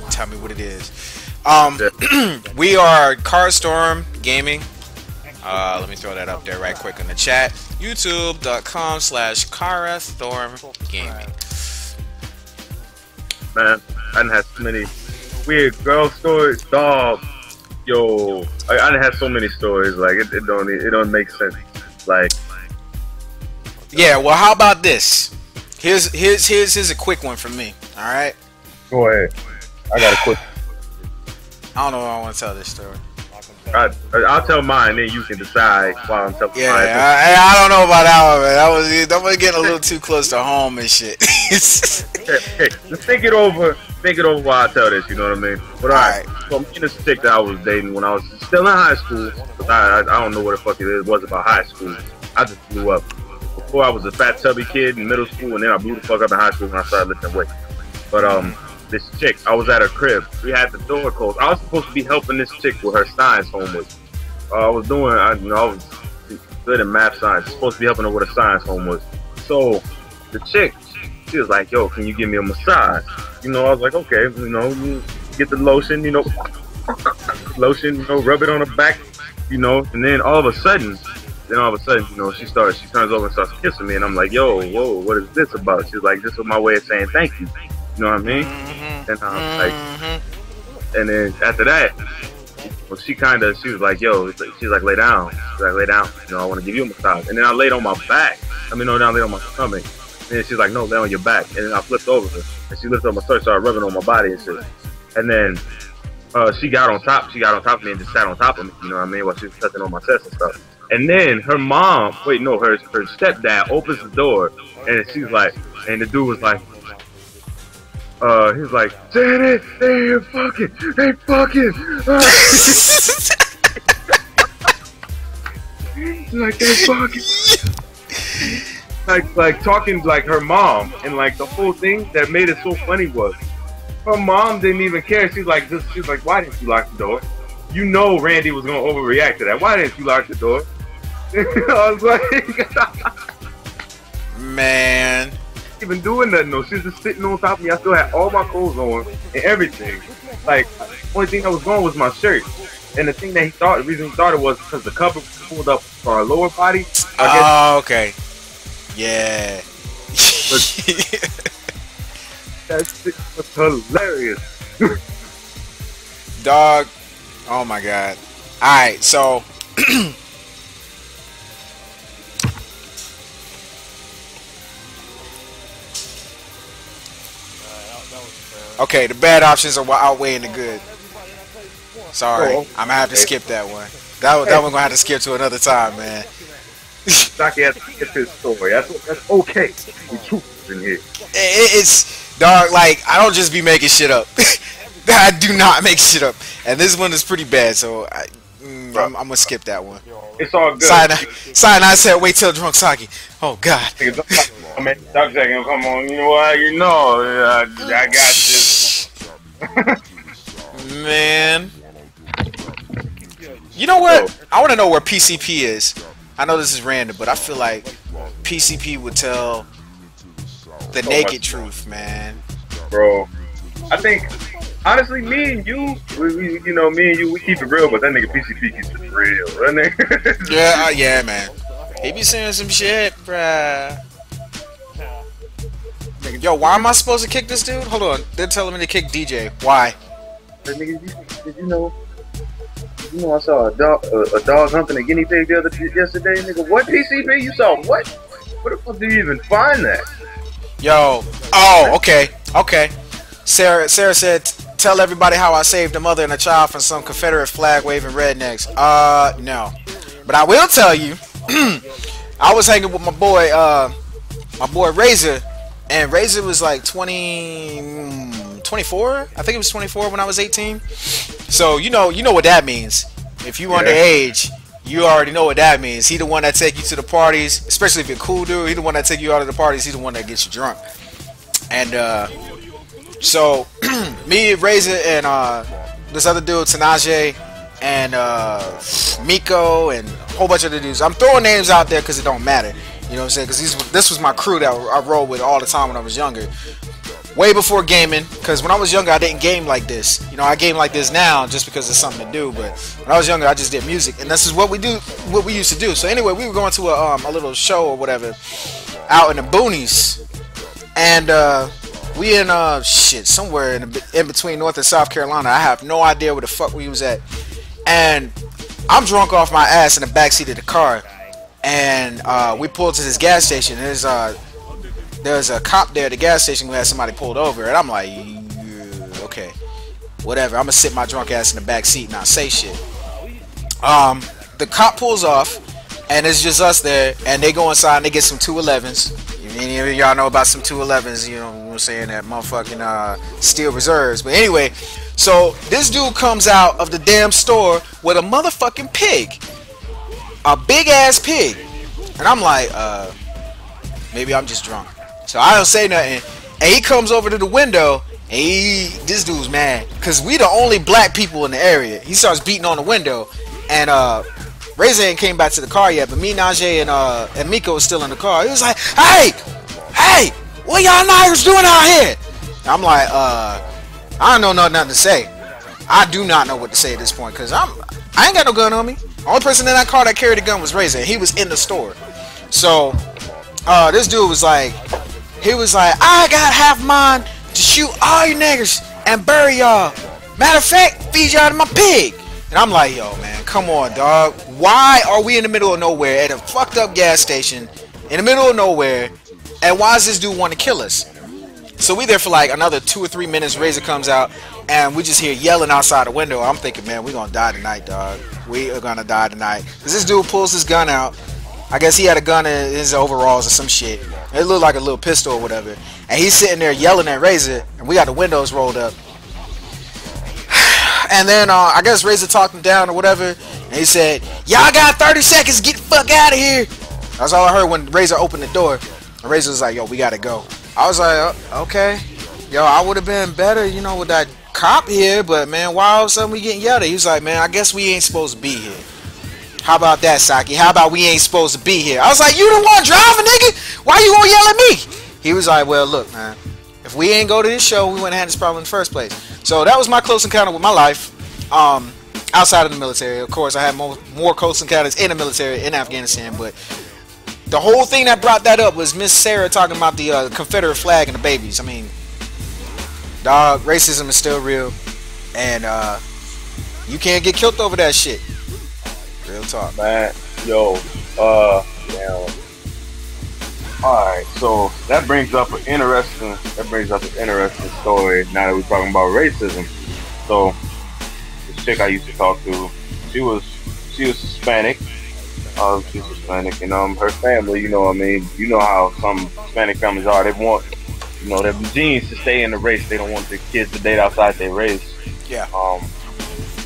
Tell me what it is. Yeah. We are Car Storm Gaming. Let me throw that up there right quick in the chat. YouTube.com/Storm Gaming. Man, I done had so many weird girl stories, dog. Yo, I done had so many stories. Like it don't make sense. Like, Yeah, well, how about this? Here's a quick one from me. All right. go ahead. I got a quick. I don't know if I want to tell this story. I'll tell mine, then you can decide while I'm telling Yeah, mine. I don't know about that one, man. That was getting a little too close to home and shit. Hey, just think it over. Think it over while I tell this. You know what I mean? But alright. So I'm in this chick that I was dating when I was still in high school. But I don't know what the fuck it was about high school. I just blew up. Before I was a fat chubby kid in middle school, and then I blew the fuck up in high school when I started lifting weights. But this chick, I was at her crib. We had the door closed. I was supposed to be helping this chick with her science homework. I was good in math science. Supposed to be helping her with her science homework. So the chick, she was like, "Yo, can you give me a massage?" You know, I was like, "Okay." You know, you get the lotion. You know, lotion. You know, rub it on her back. You know, and then all of a sudden, you know, she turns over and starts kissing me, and I'm like, "Yo, whoa, what is this about?" She's like, "This is my way of saying thank you." You know what I mean? And I'm like, and then after that, well, she was like, "Yo," she's like, "Lay down." She's like, "Lay down." You know, I want to give you a massage. And then I laid on my back. I mean, no, down, lay on my stomach. And then she's like, "No, lay on your back." And then I flipped over her, and she lifted up my shirt, started rubbing on my body and shit. And then she got on top of me and just sat on top of me. You know what I mean? While she was touching on my chest and stuff. And then her stepdad opens the door, and she's like, and the dude was like, he's like, "Janet, they fucking. He's like, they fucking. Like talking like her mom, and like the whole thing that made it so funny was, her mom didn't even care. She's like, "Why didn't you lock the door? You know Randy was gonna overreact to that. Why didn't you lock the door?" I was like, Man. even doing nothing though. She was just sitting on top of me. I still had all my clothes on and everything. Like, the only thing that was gone was my shirt. And the thing that the reason he thought it was because the cover pulled up for our lower body. Oh, okay. Yeah. That shit was hilarious. Dog. Oh my god. Alright, so okay, the bad options are outweighing the good. Sorry, I'm gonna have to skip that one. That one gonna have to skip to another time, man. Saki has to skip his story. That's okay. We truth in here. It's dog. Like, I don't just be making shit up. I do not make shit up, and this one is pretty bad. So I'm gonna skip that one. It's all good. I said, wait till drunk Saki. Oh god. I mean, Doc Jack, come on. You know what? I got this. Man. You know what? I want to know where PCP is. I know this is random, but I feel like PCP would tell the naked truth, man. Bro, I think, honestly, me and you, we keep it real, but that nigga PCP keeps it real. That nigga. Yeah, man. He be saying some shit, bruh. Yo, why am I supposed to kick this dude? Hold on. They're telling me to kick DJ. Why? Did you know I saw a dog humping a guinea pig yesterday, nigga. What PCP? You saw what? Where the fuck do you even find that? Yo. Oh, okay. Sarah said, tell everybody how I saved a mother and a child from some Confederate flag waving rednecks. No. But I will tell you, I was hanging with my boy Razor, and Razor was like 24. I think it was 24 when I was 18. So you know what that means. If you underage, you already know what that means. He the one that take you to the parties, especially if you're a cool dude. He the one that take you out of the parties. He the one that gets you drunk. And so me, Razor, and this other dude, Tanaje, and Miko, and a whole bunch of other dudes. I'm throwing names out there because it don't matter. You know what I'm saying? Because this was my crew that I rolled with all the time when I was younger. way before gaming, because when I was younger I didn't game like this. You know, I game like this now just because it's something to do, but when I was younger I just did music, and this is what we used to do. So anyway, we were going to a little show or whatever out in the boonies, and we in shit somewhere in between North and South Carolina. I have no idea where the fuck we was at, and I'm drunk off my ass in the backseat of the car, and we pulled to this gas station. There's a cop there at the gas station who had somebody pulled over, and I'm like, yeah, okay, whatever. I'm gonna sit my drunk ass in the back seat and not say shit. The cop pulls off, and it's just us there, and they go inside and they get some 211s. Any of y'all know about some 211s? You know what I'm saying? That motherfucking steel reserves. But anyway, so this dude comes out of the damn store with a motherfucking pig, a big ass pig, and I'm like, maybe I'm just drunk. So I don't say nothing, and he comes over to the window, and this dude's mad, cause we the only black people in the area. He starts beating on the window, and Razor ain't came back to the car yet, but me, Najee, and Miko was still in the car. He was like, hey, what y'all niggers doing out here? And I'm like, I don't know nothing to say. I do not know what to say at this point, cause I ain't got no gun on me. The only person in that car that carried a gun was Razor. He was in the store. So this dude was like, I got half mine to shoot all you niggers and bury y'all. Matter of fact, feed y'all to my pig. And I'm like, yo, man, come on, dog. Why are we in the middle of nowhere at a fucked up gas station in the middle of nowhere, and why does this dude want to kill us? So we there for like another 2 or 3 minutes. Razor comes out, and we just hear yelling outside the window. I'm thinking, man, we gonna die tonight, dog. We are gonna die tonight. Cause this dude pulls his gun out. I guess he had a gun in his overalls or some shit. It looked like a little pistol or whatever. And he's sitting there yelling at Razor, and we got the windows rolled up. And then I guess Razor talked him down or whatever, and he said, y'all got 30 seconds, get the fuck out of here. That's all I heard when Razor opened the door. And Razor was like, yo, we gotta go. I was like, okay. Yo, I would have been better, you know, with that cop here, but man, why all of a sudden we getting yelled at? He was like, man, I guess we ain't supposed to be here. How about that, Saki? How about we ain't supposed to be here? I was like, you the one driving, nigga? Why you gonna yell at me? He was like, well, look, man, if we ain't go to this show, we wouldn't have this problem in the first place. So that was my close encounter with my life, outside of the military. Of course, I had more close encounters in the military in Afghanistan, but the whole thing that brought that up was Miss Sarah talking about the Confederate flag and the babies. I mean, dog, racism is still real, and you can't get killed over that shit. Real talk, man. Yo, damn. Alright, so that brings up an interesting story now that we're talking about racism. So this chick I used to talk to, she was Hispanic. She's Hispanic, and her family, you know what I mean, you know how some Hispanic families are, they want, you know, their genes to stay in the race. They don't want their kids to date outside their race. Yeah.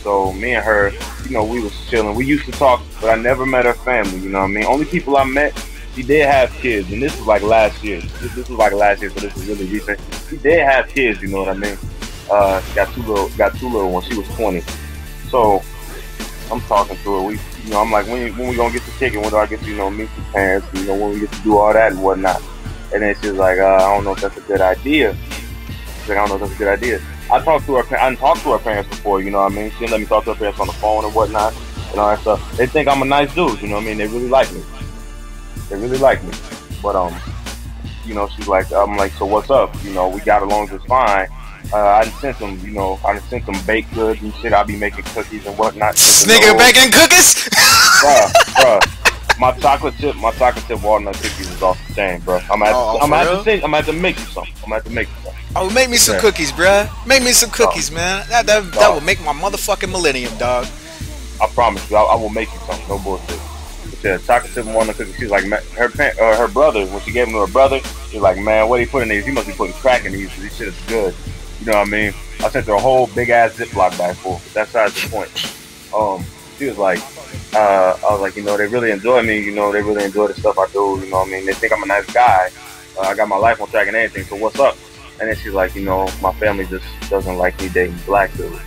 So me and her, you know, we was chilling. We used to talk, but I never met her family, you know what I mean? Only people I met, she did have kids, and this was like last year. This was like last year, so this is really recent. She did have kids, you know what I mean? Got two little ones. She was 20. So I'm talking to her. You know, I'm like, when we gonna get to kicking? When do I get to, you know, meet the parents? You know, when we get to do all that and whatnot? And then she's like, I don't know if that's a good idea. She's like, I don't know if that's a good idea. I talked to her parents before, you know what I mean? She didn't let me talk to her parents on the phone and whatnot and all that stuff. They think I'm a nice dude, you know what I mean? They really like me. But you know, she's like, I'm like, so what's up? You know, we got along just fine. I sent them, you know, baked goods and shit. I'll be making cookies and whatnot. Nigga baking cookies? Bruh. My chocolate chip walnut cookies is off the chain, bro. I'm gonna have to make you some. Oh, make me some cookies, bruh. Make me some cookies, man. That will make my motherfucking millennium, dog. I promise you, I will make you some. No bullshit. But yeah, chocolate chip walnut cookies. She's like, her brother, when she gave them to her brother, she's like, man, what he put in these? He must be putting crack in these. These shit is good. You know what I mean? I sent her a whole big ass Ziploc bag full. But that's besides the point. She was like, I was like, you know, they really enjoy me. You know, they really enjoy the stuff I do. You know what I mean? They think I'm a nice guy. I got my life on track and everything. So what's up? And then she's like, you know, my family just doesn't like me dating black dudes.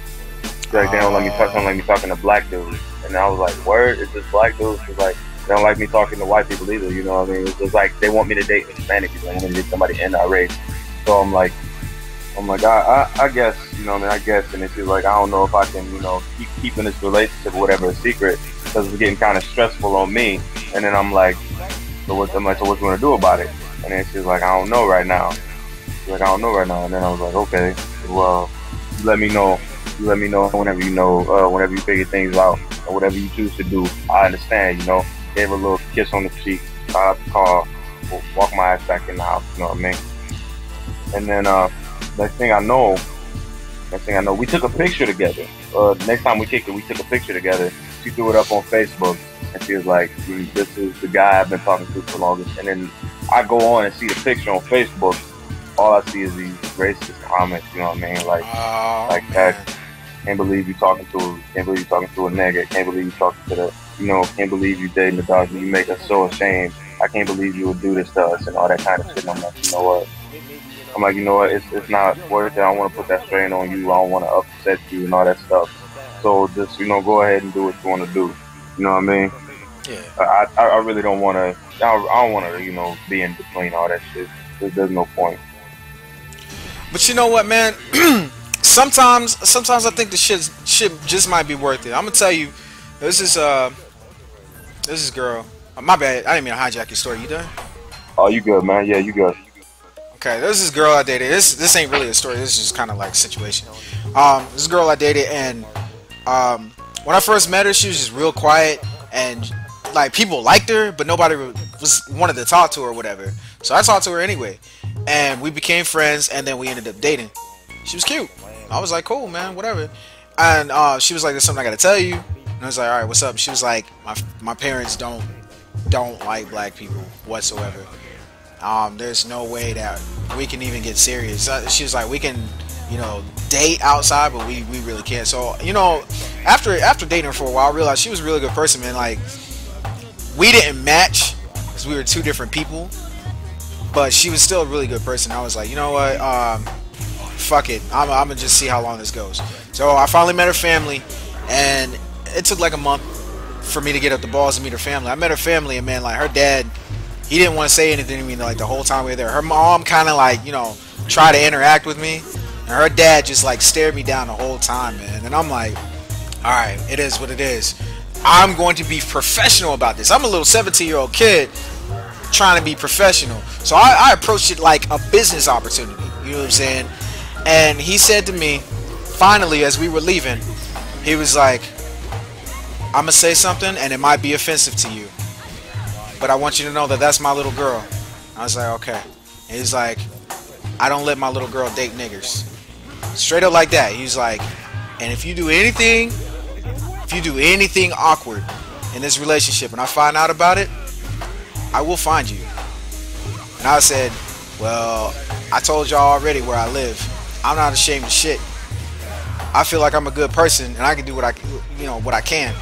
She's like, they don't let me talking to black dudes. And I was like, word? It's just black dudes? She's like, they don't like me talking to white people either. You know what I mean? It's just like they want me to date Hispanic people. They want me to date somebody in our race. So I'm like, I'm like, I guess, you know what I mean, I guess, and she's like, I don't know if I can, you know, keep keeping this relationship or whatever a secret because it's getting kind of stressful on me. And then I'm like, I'm like, so what you want to do about it? And then she's like, I don't know right now. She's like, I don't know right now. And then I was like, okay, well, you let me know. You let me know whenever you know, whenever you figure things out or whatever you choose to do. I understand, you know. Gave her a little kiss on the cheek, got out the car, walk my ass back in the house, you know what I mean? And then next thing I know, we took a picture together. Next time we kicked it, we took a picture together. She threw it up on Facebook, and she was like, "This is the guy I've been talking to for longest." And then I go on and see the picture on Facebook. All I see is these racist comments. You know what I mean? Like that. Can't believe you talking to. Can't believe you talking to a nigga. Can't believe you talking to the. You know, can't believe you dating the dog. You make us so ashamed. I can't believe you would do this to us and all that kind of shit. And I'm like, you know what? It's not worth it. I don't want to put that strain on you. I don't want to upset you and all that stuff. So just, you know, go ahead and do what you want to do. You know what I mean? Yeah. I really don't want to. I don't want to, you know, be in between all that shit. There's no point. But you know what, man? sometimes I think the shit just might be worth it. I'm gonna tell you, this is girl. My bad. I didn't mean to hijack your story. You done? Oh, you good, man? Yeah, you good. Okay, this is girl I dated. This ain't really a story. This is just kind of like a situation. This girl I dated, and when I first met her, she was just real quiet, and like people liked her, but nobody wanted to talk to her or whatever. So I talked to her anyway, and we became friends, and then we ended up dating. She was cute. I was like, cool, man, whatever. And she was like, there's something I gotta tell you. And I was like, all right, what's up? She was like, my parents don't like black people whatsoever. There's no way that we can even get serious. She was like, we can, you know, date outside, but we really can't. So, you know, after dating her for a while, I realized she was a really good person, man. Like, we didn't match because we were two different people, but she was still a really good person. I was like, you know what, fuck it, I'm gonna just see how long this goes. So I finally met her family, and it took like a month for me to get up the balls and meet her family. I met her family, and man, like, her dad, he didn't want to say anything to me like the whole time we were there. Her mom kind of like, you know, tried to interact with me, and her dad just like stared me down the whole time, man. And I'm like, all right, it is what it is. I'm going to be professional about this. I'm a little 17-year-old kid trying to be professional. So I approached it like a business opportunity. You know what I'm saying? And he said to me, finally, as we were leaving, he was like, I'm gonna say something, and it might be offensive to you, but I want you to know that that's my little girl. I was like, okay. And he's like, I don't let my little girl date niggers. Straight up like that. He's like, and if you do anything awkward in this relationship and I find out about it, I will find you. And I said, well, I told y'all already where I live. I'm not ashamed of shit. I feel like I'm a good person and I can do what I can.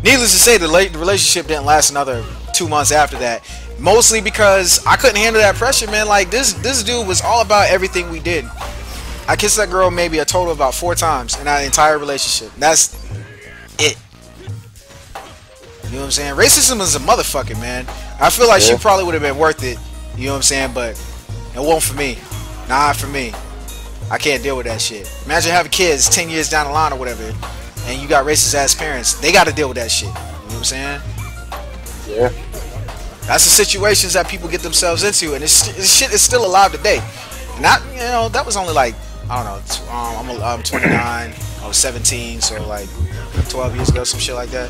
Needless to say, the relationship didn't last another 2 months after that. Mostly because I couldn't handle that pressure, man. Like, this dude was all about everything we did. I kissed that girl maybe a total of about 4 times in that entire relationship. That's it. You know what I'm saying? Racism is a motherfucker, man. I feel like she probably would have been worth it. You know what I'm saying? But it won't for me. Not for me. I can't deal with that shit. Imagine having kids 10 years down the line or whatever, and you got racist ass parents. They got to deal with that shit. You know what I'm saying? Yeah. That's the situations that people get themselves into, and this shit is still alive today. And that was only like, I don't know, I'm 29, I was 17, so like 12 years ago, some shit like that.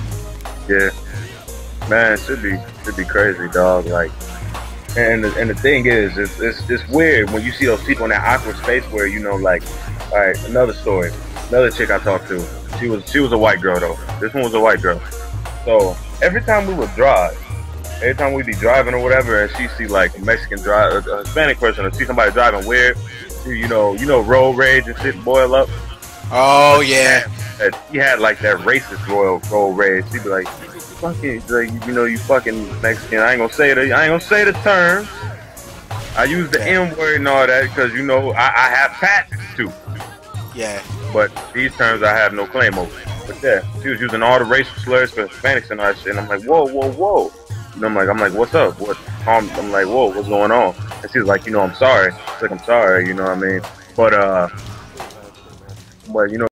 Yeah. Man, it should be crazy, dog. Like, and the thing is, it's weird when you see those people in that awkward space where, you know, like, all right, another story, another chick I talked to, she was a white girl though. This one was a white girl. So every time we would drive, every time we'd be driving or whatever, and she see like a Mexican drive, a Hispanic person, or see somebody driving weird, you know, road rage and shit boil up. Oh yeah. He had like that racist road rage. She'd be like, fucking, like, you know, you fucking Mexican. I ain't gonna say the terms. I use the N word and all that because, you know, I have patents too. Yeah. But these terms I have no claim over. But yeah, she was using all the racial slurs for Hispanics and all that shit. And I'm like, whoa. And I'm like, what's up? I'm like, whoa, what's going on? And she's like, you know, I'm sorry. She's like, I'm sorry, you know what I mean? But but you know.